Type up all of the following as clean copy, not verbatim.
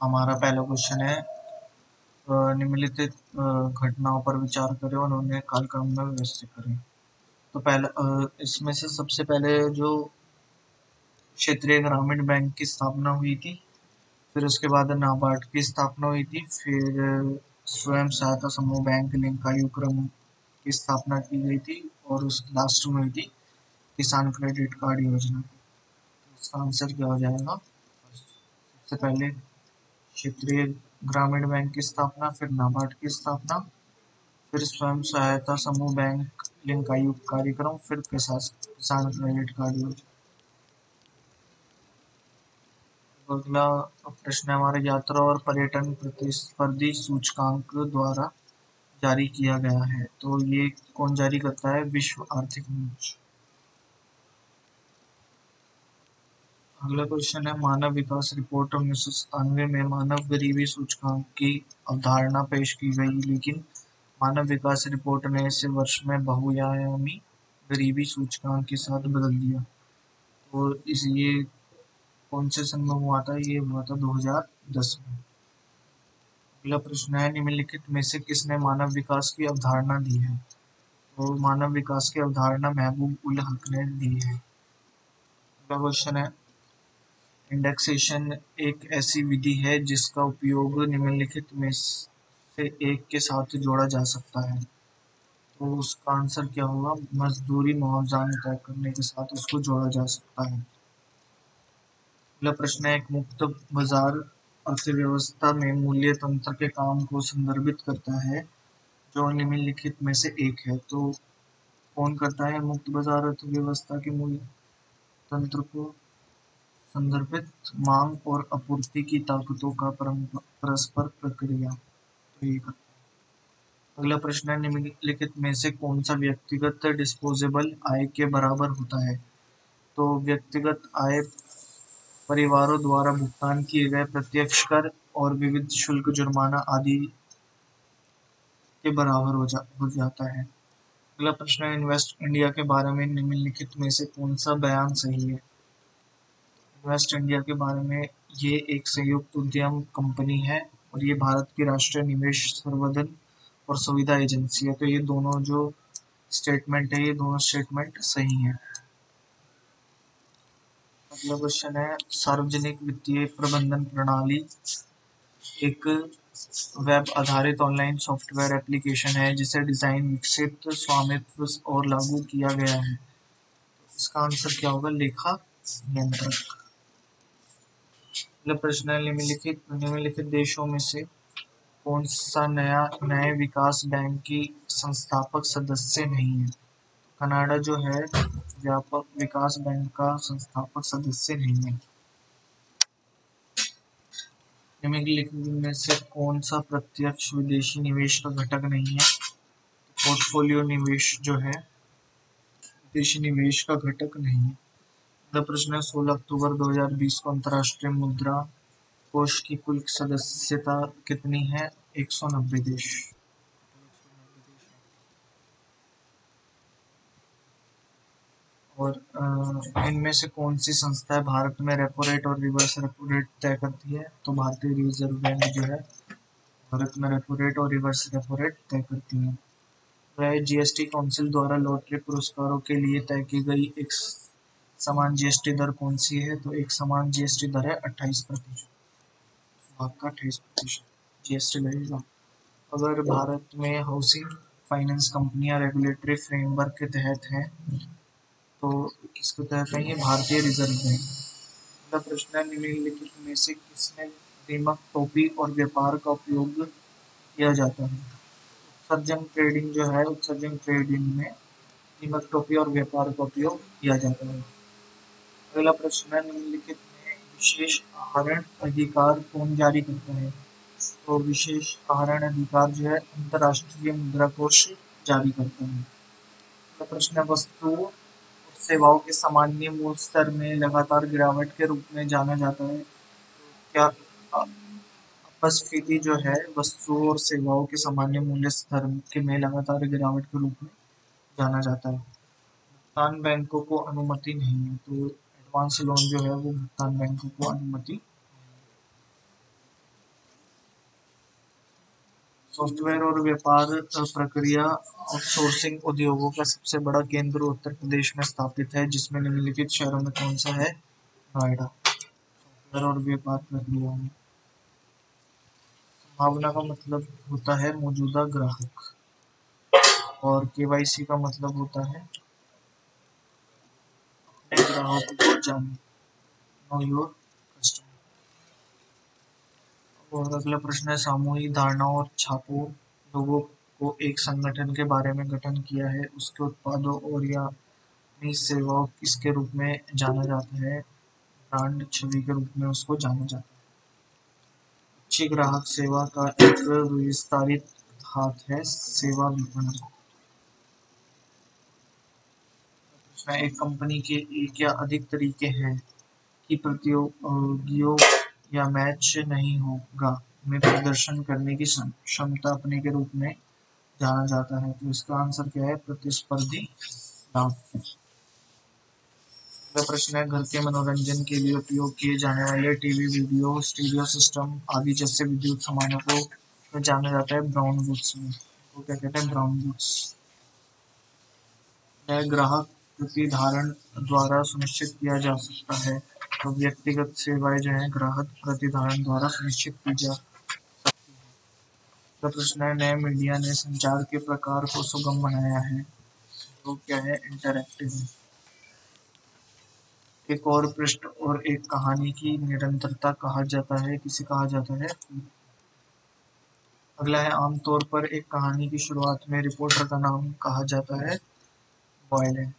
हमारा पहला क्वेश्चन है निम्नलिखित घटनाओं पर विचार करें और उन्हें कालक्रम में व्यवस्थित करें। तो पहला इसमें से सबसे पहले जो क्षेत्रीय ग्रामीण बैंक की स्थापना हुई थी, फिर उसके बाद नाबार्ड की स्थापना हुई थी, फिर स्वयं सहायता समूह बैंक लिंक क्रम की स्थापना की गई थी और उस लास्ट में हुई थी किसान क्रेडिट कार्ड योजना। तो इसका आंसर क्या हो जाएगा? सबसे पहले क्षेत्रीय ग्रामीण बैंक की स्थापना, फिर नाबार्ड की स्थापना, फिर स्वयं सहायता समूह बैंक लिंक आयुक्त कार्यक्रम, फिर किसान क्रेडिट कार्ड योजना। अगला प्रश्न है हमारा, यात्रा और पर्यटन प्रतिस्पर्धी सूचकांक द्वारा जारी किया गया है, तो ये कौन जारी करता है? विश्व आर्थिक मंच। अगला क्वेश्चन है, मानव विकास रिपोर्ट 1997 में मानव गरीबी सूचकांक की अवधारणा पेश की गई, लेकिन मानव विकास रिपोर्ट ने इसे वर्ष में बहुआयामी गरीबी सूचकांक के साथ बदल दिया। तो इस ये कौन से सन में हुआ था? ये हुआ था 2010 में। अगला प्रश्न है, निम्नलिखित में से किसने मानव विकास की अवधारणा दी है? तो मानव विकास की अवधारणा महबूब उल हक ने दी है। अगला क्वेश्चन है, इंडेक्सेशन एक ऐसी विधि है जिसका उपयोग निम्नलिखित में से एक के साथ जोड़ा जा सकता है। तो उसका आंसर क्या होगा? मजदूरी मुआवजा तय करने के साथ उसको जोड़ा जा सकता है। अगला प्रश्न है, एक मुक्त बाजार अर्थव्यवस्था में मूल्य तंत्र के काम को संदर्भित करता है जो निम्नलिखित में से एक है। तो कौन करता है मुक्त बाजार अर्थव्यवस्था के मूल्य तंत्र को संदर्भित? मांग और आपूर्ति की ताकतों का परस्पर प्रक्रिया। तो ये करता है। अगला प्रश्न है, निम्नलिखित में से कौन सा व्यक्तिगत डिस्पोजेबल आय के बराबर होता है? तो व्यक्तिगत आय परिवारों द्वारा भुगतान किए गए प्रत्यक्ष कर और विविध शुल्क जुर्माना आदि के बराबर हो जाता है। अगला प्रश्न है, इन्वेस्ट इंडिया के बारे में निम्नलिखित में से कौन सा बयान सही है? इन्वेस्ट इंडिया के बारे में, ये एक संयुक्त उद्यम कंपनी है और ये भारत की राष्ट्रीय निवेश संवर्धन और सुविधा एजेंसी है। तो ये दोनों जो स्टेटमेंट है, ये दोनों स्टेटमेंट सही हैं। अगला क्वेश्चन है, सार्वजनिक वित्तीय प्रबंधन प्रणाली एक वेब आधारित ऑनलाइन सॉफ्टवेयर एप्लीकेशन है जिसे डिजाइन, विकसित, स्वामित्व और लागू किया गया है। इसका आंसर क्या होगा? लेखा नियंत्रक। अगला प्रश्न है, निम्नलिखित देशों में से कौन सा नए विकास बैंक की संस्थापक सदस्य नहीं है? कनाडा जो है व्यापक विकास बैंक का संस्थापक सदस्य नहीं है। निम्नलिखित में से कौन सा प्रत्यक्ष विदेशी निवेश का घटक नहीं है? पोर्टफोलियो निवेश जो है विदेशी निवेश का घटक नहीं है। अगला प्रश्न है, 16 अक्टूबर 2020 को अंतर्राष्ट्रीय मुद्रा कोष की कुल सदस्यता कितनी है? 190 देश। और इनमें से कौन सी संस्था है भारत में रेपो रेट और रिवर्स रेपो रेट तय करती है? तो भारतीय रिजर्व बैंक जो है भारत में रेपो रेट और रिवर्स रेपो रेट तय करती है। वह जीएसटी काउंसिल द्वारा लॉटरी पुरस्कारों के लिए तय की गई एक समान जीएसटी दर कौन सी है? तो एक समान जीएसटी दर है 28%। आपका 28% जीएसटी लगेगा। अगर भारत में हाउसिंग फाइनेंस कंपनियां रेगुलेटरी फ्रेमवर्क के तहत हैं, तो किसके तहत है? ये भारतीय रिजर्व बैंक। अगला प्रश्न है, निम्नलिखित में से किसमें दीमक टोपी और व्यापार का उपयोग किया जाता है? उत्सर्जन ट्रेडिंग जो है, उत्सर्जन ट्रेडिंग में दीमक टोपी और व्यापार का उपयोग किया जाता है। अगला प्रश्न है, निम्नलिखित में विशेष आहरण अधिकार कौन जारी करता है? तो विशेष आहरण अधिकार जो है अंतर्राष्ट्रीय मुद्रा कोष जारी करता है। अगला प्रश्न है, वस्तुओं और सेवाओं के सामान्य मूल्य स्तर में लगातार गिरावट के रूप में जाना जाता है। क्या अपस्फीति जो है वस्तुओं और सेवाओं के सामान्य मूल्य स्तर के में लगातार गिरावट के रूप में जाना जाता है? भुगतान बैंकों को अनुमति नहीं है, तो एडवांस लोन जो है वो भुगतान बैंकों को अनुमति। सॉफ्टवेयर और व्यापार प्रक्रिया आउटसोर्सिंग उद्योगों का सबसे बड़ा केंद्र उत्तर प्रदेश में स्थापित है, जिसमें निम्नलिखित शहरों में कौन सा है? नोएडा। सॉफ्टवेयर और व्यापार प्रक्रिया में संभावना का मतलब होता है मौजूदा ग्राहक, और केवाईसी का मतलब होता है अपने ग्राहकों को जानना, नो योर कस्टमर। और अगला प्रश्न है, सामूहिक धारणाओं और छापों लोगों को एक संगठन के बारे में गठन किया है, उसके उत्पादों और या अपनी सेवाओं किसके रूप में जाना जाता है? ब्रांड छवि के रूप में उसको जाना जाता है। अच्छी ग्राहक सेवा का एक विस्तारित हाथ है सेवा विपणन। प्रश्न है, एक कंपनी के एक या अधिक तरीके हैं कि प्रतियोगियों या मैच नहीं होगा में प्रदर्शन करने की क्षमता अपने के रूप में जाना जाता है। तो इसका आंसर क्या है? प्रतिस्पर्धी लाभ। अगला प्रश्न है, घर के मनोरंजन के लिए उपयोग किए जाने वाले टीवी, वीडियो, स्टीरियो सिस्टम आदि जैसे विद्युत सामानों को जाना जाता है ब्राउन गुड्स में। वो क्या कहते हैं? Brown goods. यह ग्राहक प्रतिधारण द्वारा सुनिश्चित किया जा सकता है। तो व्यक्तिगत सेवाएं जो है ग्राहक प्रतिधारण द्वारा सुनिश्चित की जा सकती है। तो प्रश्न है, नए मीडिया ने संचार के प्रकार को सुगम बनाया है। तो क्या है? इंटरैक्टिव है। एक और पृष्ठ और एक कहानी की निरंतरता कहा जाता है, किसे कहा जाता है? अगला है, आमतौर पर एक कहानी की शुरुआत में रिपोर्टर का नाम कहा जाता है बॉयलाइन।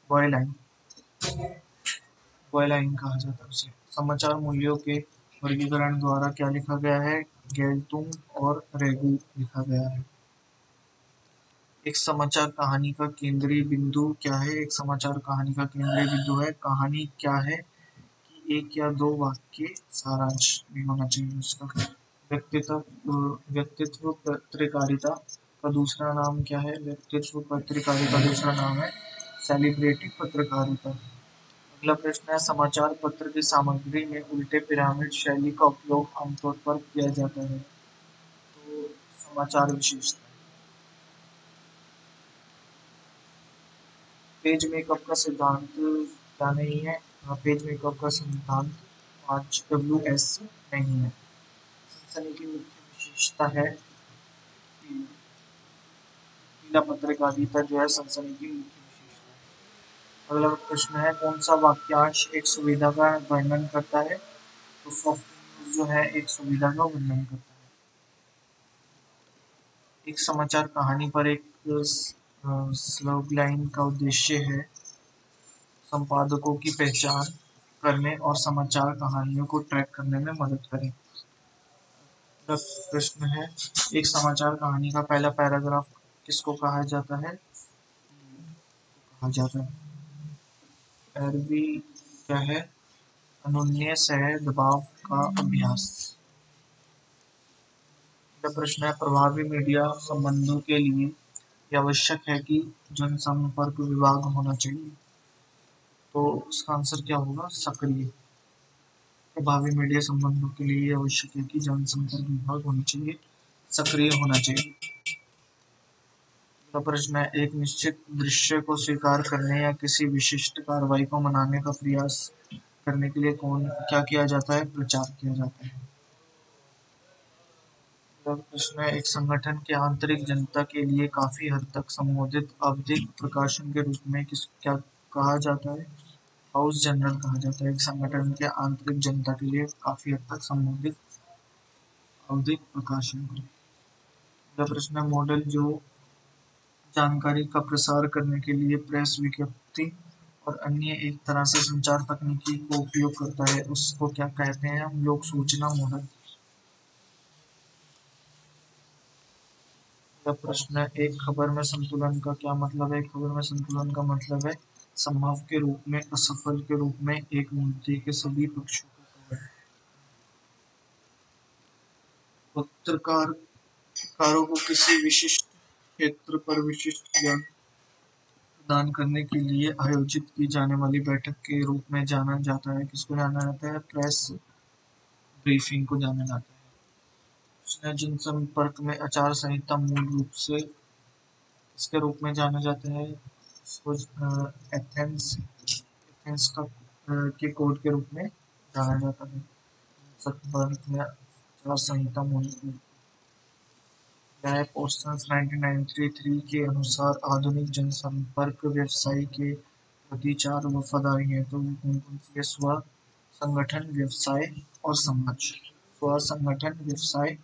बॉयलाइन बॉयलाइन कहा जाता है उसे। समाचार मूल्यों के वर्गीकरण द्वारा क्या लिखा गया है? गेलतुंग और रेगू लिखा गया है। एक समाचार कहानी का केंद्रीय बिंदु क्या है? एक समाचार कहानी का केंद्रीय बिंदु है कहानी क्या है कि एक या दो वाक्य सारांश भी होना चाहिए उसका। व्यक्तित्व पत्रकारिता का दूसरा नाम क्या है? व्यक्तित्व पत्रकारिता का दूसरा नाम है सेलिब्रिटी पत्रकारिता। अगला प्रश्न है, समाचार पत्र की सामग्री में उल्टे पिरामिड शैली का उपयोग आमतौर पर किया जाता है। तो समाचार विशेषता, पेज मेकअप का सिद्धांत क्या नहीं है? पेज मेकअप का सिद्धांत 5WS नहीं है। सनसनी की मुख्य विशेषता है पीला पत्रकारिता जो है सनसनी की मुख्य विशेषता है। अगला प्रश्न है, कौन सा वाक्यांश एक सुविधा का वर्णन करता है? तो सॉफ्ट न्यूज जो है एक सुविधा का वर्णन करता है। एक समाचार कहानी पर एक स्लॉगलाइन का उद्देश्य है संपादकों की पहचान करने और समाचार कहानियों को ट्रैक करने में मदद करें। प्रश्न है, एक समाचार कहानी का पहला पैराग्राफ किसको कहा जाता है? कहा जाता है पैरवी क्या है? अनुन्य सह दबाव का अभ्यास। प्रश्न है, प्रभावी मीडिया संबंधों के लिए यह आवश्यक है कि जनसंपर्क विभाग होना चाहिए। तो उसका आंसर क्या होगा? सक्रिय। प्रभावी मीडिया संबंधों के लिए आवश्यक है कि जनसंपर्क विभाग होना चाहिए, सक्रिय होना चाहिए। अगला प्रश्न है, एक निश्चित दृश्य को स्वीकार करने या किसी विशिष्ट कार्रवाई को मनाने का प्रयास करने के लिए क्या किया जाता है? प्रचार किया जाता है। अगला प्रश्न है, एक संगठन के आंतरिक जनता के लिए काफी हद तक संबोधित आवधिक प्रकाशन के रूप में क्या कहा जाता है? हाउस जनरल कहा जाता है। एक संगठन के आंतरिक जनता के लिए काफी हद तक संबोधित आवधिक प्रकाशन को। अगला प्रश्न है, मॉडल जो जानकारी का प्रसार करने के लिए प्रेस विज्ञप्ति और अन्य एक तरह से संचार तकनीकी को उपयोग करता है, उसको क्या कहते हैं हम लोग? सूचना मॉडल। यह प्रश्न है, एक खबर में संतुलन का क्या मतलब है? एक खबर में संतुलन का मतलब है संभव के रूप में, असफल के रूप में, एक मुद्दे के सभी पक्षों को कवर। पत्रकारों को किसी विशिष्ट क्षेत्र पर विशिष्ट ज्ञान प्रदान करने के लिए आयोजित की जाने वाली बैठक के रूप में जाना जाता है। किसको जाना जाता है? प्रेस ब्रीफिंग को जाना जाता है। उसने जनसंपर्क में आचार संहिता मूल रूप से इसके रूप में जाना जाता है, इसको एथेंस एथेंस का के कोड के रूप में जाना जाता है। जनसंपर्क में आचार संहिता मूल रूप न्याय पोस्टर्स 1993 के अनुसार आधुनिक जनसंपर्क व्यवसाय के प्रति चार वफादारी हैं, तो वो कौन कौन सी है? स्व संगठन, व्यवसाय और समाज। स्व संगठन, व्यवसाय।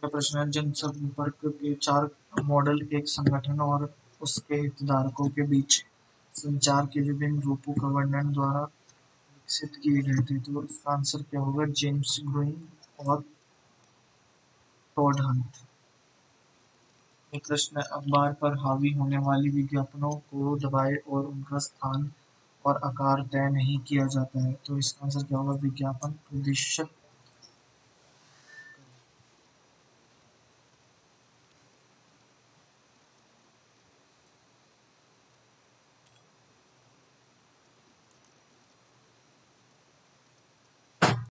अगला प्रश्न है, जनसंपर्क के चार मॉडल एक संगठन और उसके हितधारकों के बीच संचार के विभिन्न रूपों का वर्णन द्वारा विकसित किए गए थे, तो इसका आंसर क्या होगा? जेम्स ग्रुइन और टॉड हंट। एक प्रश्न है, अखबार पर हावी होने वाली विज्ञापनों को दबाए और उनका स्थान और आकार तय नहीं किया जाता है, तो इसका आंसर क्या होगा? विज्ञापन प्रतिशत